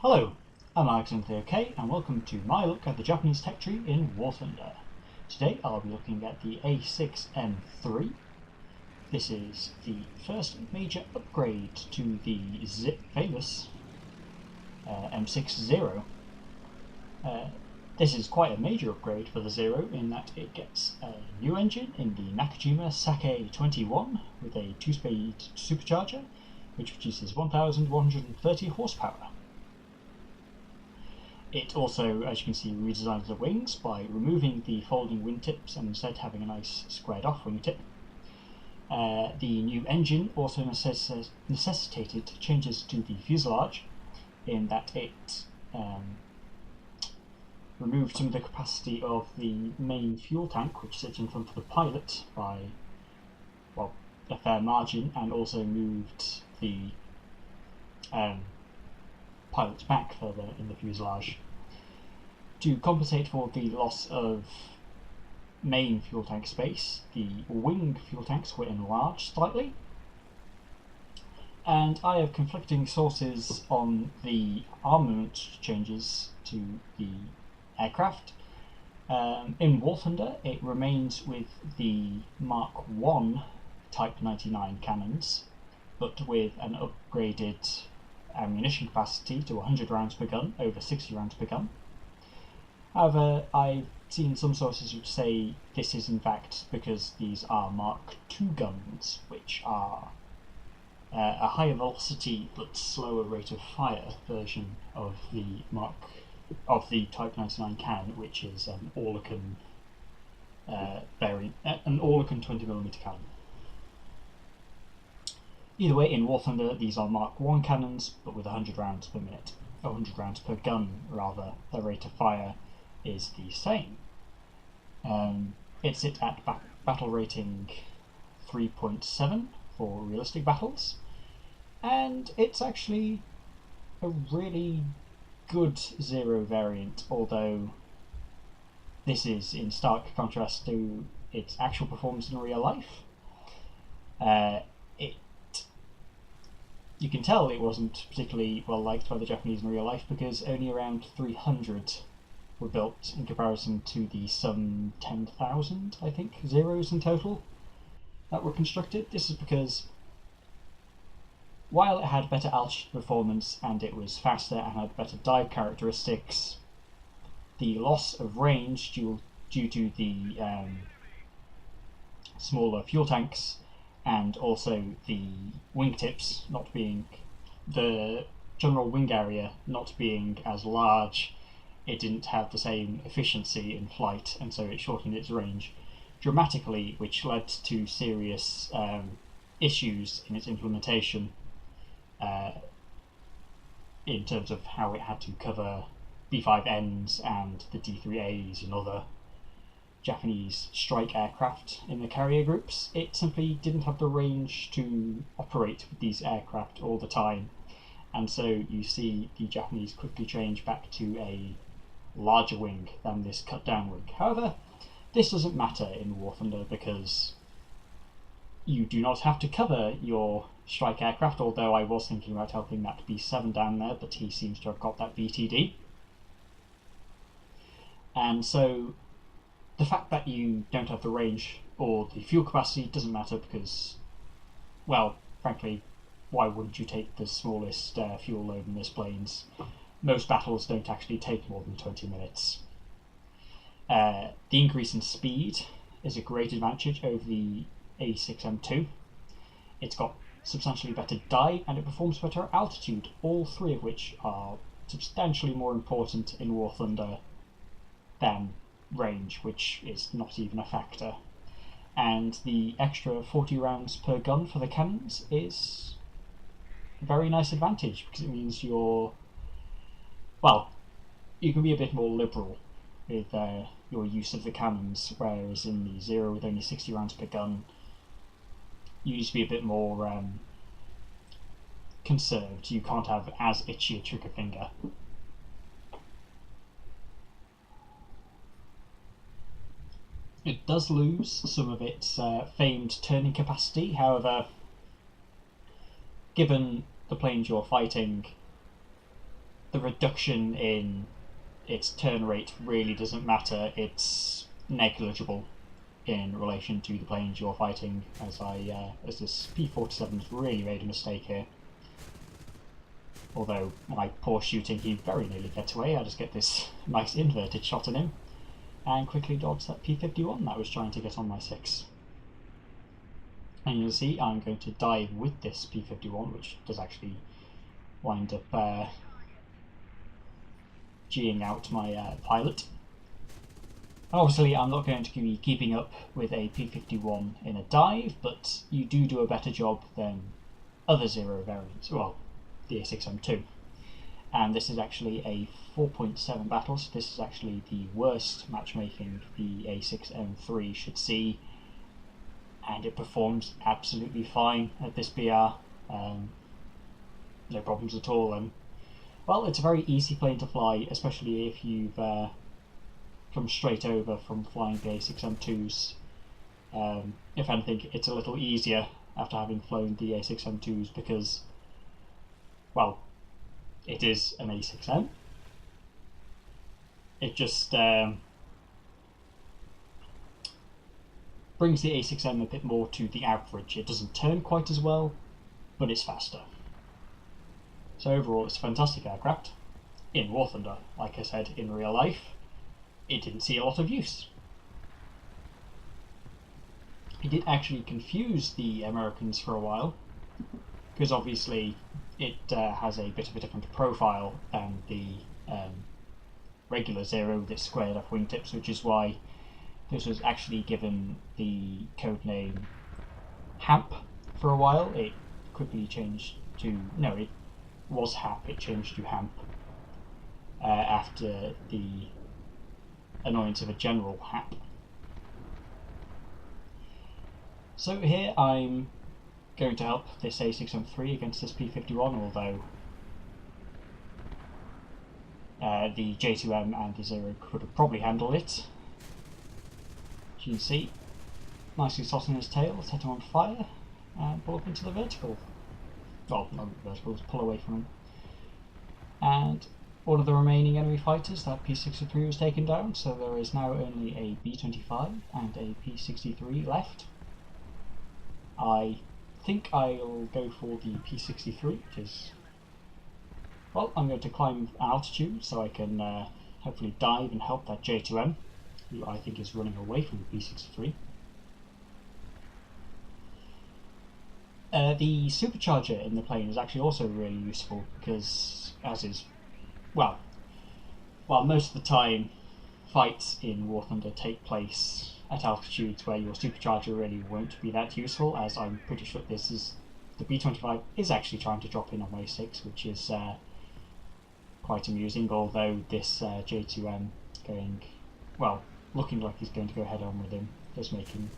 Hello, I'm A6M3 and welcome to my look at the Japanese tech tree in War Thunder. Today I'll be looking at the A6M3. This is the first major upgrade to the famous M60. This is quite a major upgrade for the Zero in that it gets a new engine in the Nakajima Sake 21 with a 2-speed supercharger which produces 1,130 horsepower. It also, as you can see, redesigns the wings by removing the folding wingtips and instead having a nice squared off wingtip. The new engine also necessitated changes to the fuselage in that it removed some of the capacity of the main fuel tank, which sits in front of the pilot, by, well, a fair margin, and also moved the pilot's back further in the fuselage. To compensate for the loss of main fuel tank space, the wing fuel tanks were enlarged slightly, and I have conflicting sources on the armament changes to the aircraft. In War Thunder, it remains with the Mark 1 Type 99 cannons, but with an upgraded ammunition capacity to 100 rounds per gun over 60 rounds per gun. However, I've seen some sources which say this is in fact because these are Mark II guns, which are a higher velocity but slower rate of fire version of the Type 99 cannon, which is an Oerlikon variant, an Oerlikon 20mm cannon. Either way, in War Thunder, these are Mark I cannons, but with 100 rounds per minute. 100 rounds per gun, rather. The rate of fire is the same. It sits at battle rating 3.7 for realistic battles, and it's actually a really good Zero variant, although this is in stark contrast to its actual performance in real life. You can tell it wasn't particularly well liked by the Japanese in real life because only around 300 were built in comparison to the some 10,000, I think, Zeros in total that were constructed. This is because while it had better altitude performance and it was faster and had better dive characteristics, the loss of range due to the smaller fuel tanks and also the wingtips not being, the general wing area not being as large, it didn't have the same efficiency in flight, and so it shortened its range dramatically, which led to serious issues in its implementation in terms of how it had to cover B5Ns and the D3As and other Japanese strike aircraft in the carrier groups. It simply didn't have the range to operate with these aircraft all the time, and so you see the Japanese quickly change back to a larger wing than this cut down wing. However, this doesn't matter in War Thunder because you do not have to cover your strike aircraft, although I was thinking about helping that B7 down there, but he seems to have got that BTD. And so the fact that you don't have the range or the fuel capacity doesn't matter because, well, frankly, why wouldn't you take the smallest fuel load in this planes? Most battles don't actually take more than 20 minutes. The increase in speed is a great advantage over the A6M2. It's got substantially better dive and it performs better at altitude, all three of which are substantially more important in War Thunder than range, which is not even a factor. And the extra 40 rounds per gun for the cannons is a very nice advantage because it means you can be a bit more liberal with your use of the cannons, whereas in the Zero with only 60 rounds per gun you need to be a bit more conserved. You can't have as itchy a trigger finger. It does lose some of its famed turning capacity, however, given the planes you're fighting, the reduction in its turn rate really doesn't matter. It's negligible in relation to the planes you're fighting, as this P-47 has really made a mistake here. Although my poor shooting, he very nearly gets away. I just get this nice inverted shot on him and quickly dodge that P-51 that was trying to get on my 6. And you'll see I'm going to dive with this P-51, which does actually wind up G'ing out my pilot. Obviously I'm not going to be keeping up with a P-51 in a dive, but you do a better job than other Zero variants, well, the A6M2. And this is actually a 4.7 battle, so this is actually the worst matchmaking the A6M3 should see, and it performs absolutely fine at this BR. No problems at all. And well, it's a very easy plane to fly, especially if you've come straight over from flying the A6M2s. If anything, it's a little easier after having flown the A6M2s because, well, it is an A6M. It just brings the A6M a bit more to the average. It doesn't turn quite as well, but it's faster. So overall, it's a fantastic aircraft. In War Thunder, like I said, in real life, it didn't see a lot of use. It did actually confuse the Americans for a while, because obviously it has a bit of a different profile than the regular Zero with its squared off wingtips, which is why this was actually given the codename HAMP for a while. It quickly changed to, no, it was HAP, it changed to HAMP after the annoyance of a general HAP. So here I'm going to help this A6M3 against this P-51, although the J2M and the Zero could have probably handled it. As you can see, nicely slotting his tail, set him on fire, and pull up into the vertical. Well, not the vertical, pull away from him. And all of the remaining enemy fighters, that P-63 was taken down, so there is now only a B-25 and a P-63 left. I think I'll go for the P-63 because, well, I'm going to climb altitude so I can hopefully dive and help that J2M, who I think is running away from the P-63. The supercharger in the plane is actually also really useful because, as is, well, most of the time fights in War Thunder take place at altitudes where your supercharger really won't be that useful, as I'm pretty sure this is, the B-25 is actually trying to drop in on wave 6, which is quite amusing, although this J2M going, well, looking like he's going to go head on with him, does make him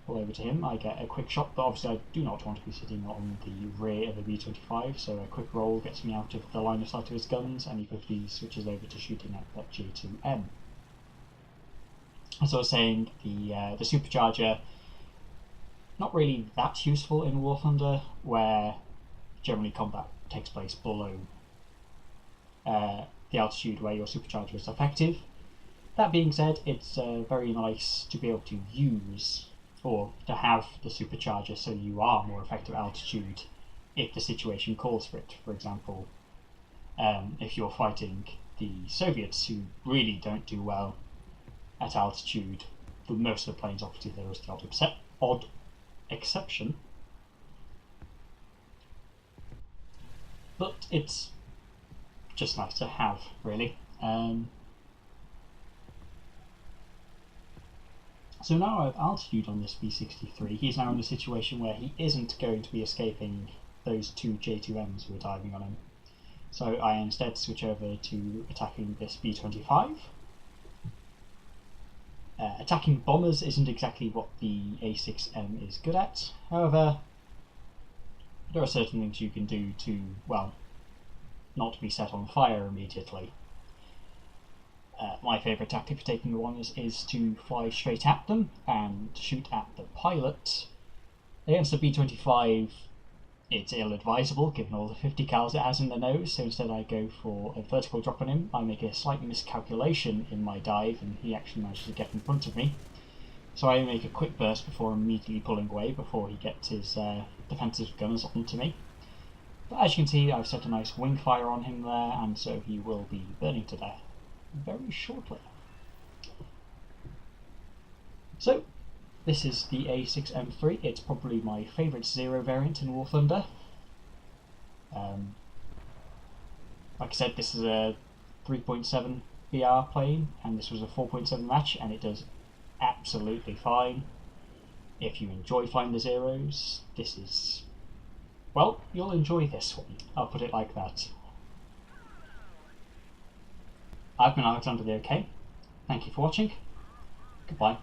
pull over to him. I get a quick shot, but obviously I do not want to be sitting on the rear of the B-25, so a quick roll gets me out of the line of sight of his guns, and he quickly switches over to shooting at that J2M. As I was saying, the supercharger, not really that useful in War Thunder, where generally combat takes place below the altitude where your supercharger is effective. That being said, it's very nice to be able to use, or to have the supercharger so you are more effective at altitude if the situation calls for it. For example, if you're fighting the Soviets, who really don't do well at altitude for most of the planes, obviously there is the odd exception, but it's just nice to have, really. So now at altitude on this B-63, he's now in a situation where he isn't going to be escaping those two J2Ms who are diving on him. So I instead switch over to attacking this B-25. Attacking bombers isn't exactly what the A6M is good at. However, there are certain things you can do to, well, not be set on fire immediately. My favourite tactic for taking the one is to fly straight at them and shoot at the pilot. Against the B-25, It's ill-advisable given all the 50 cals it has in the nose, so instead I go for a vertical drop on him. I make a slight miscalculation in my dive and he actually manages to get in front of me. So I make a quick burst before immediately pulling away before he gets his defensive gunners onto me. But as you can see, I've set a nice wing fire on him there, and so he will be burning to death very shortly. So, this is the A6M3. It's probably my favourite Zero variant in War Thunder. Like I said, this is a 3.7 BR plane, and this was a 4.7 match, and it does absolutely fine. If you enjoy flying the Zeros, this is... well, you'll enjoy this one. I'll put it like that. I've been Alexander the OK. Thank you for watching. Goodbye.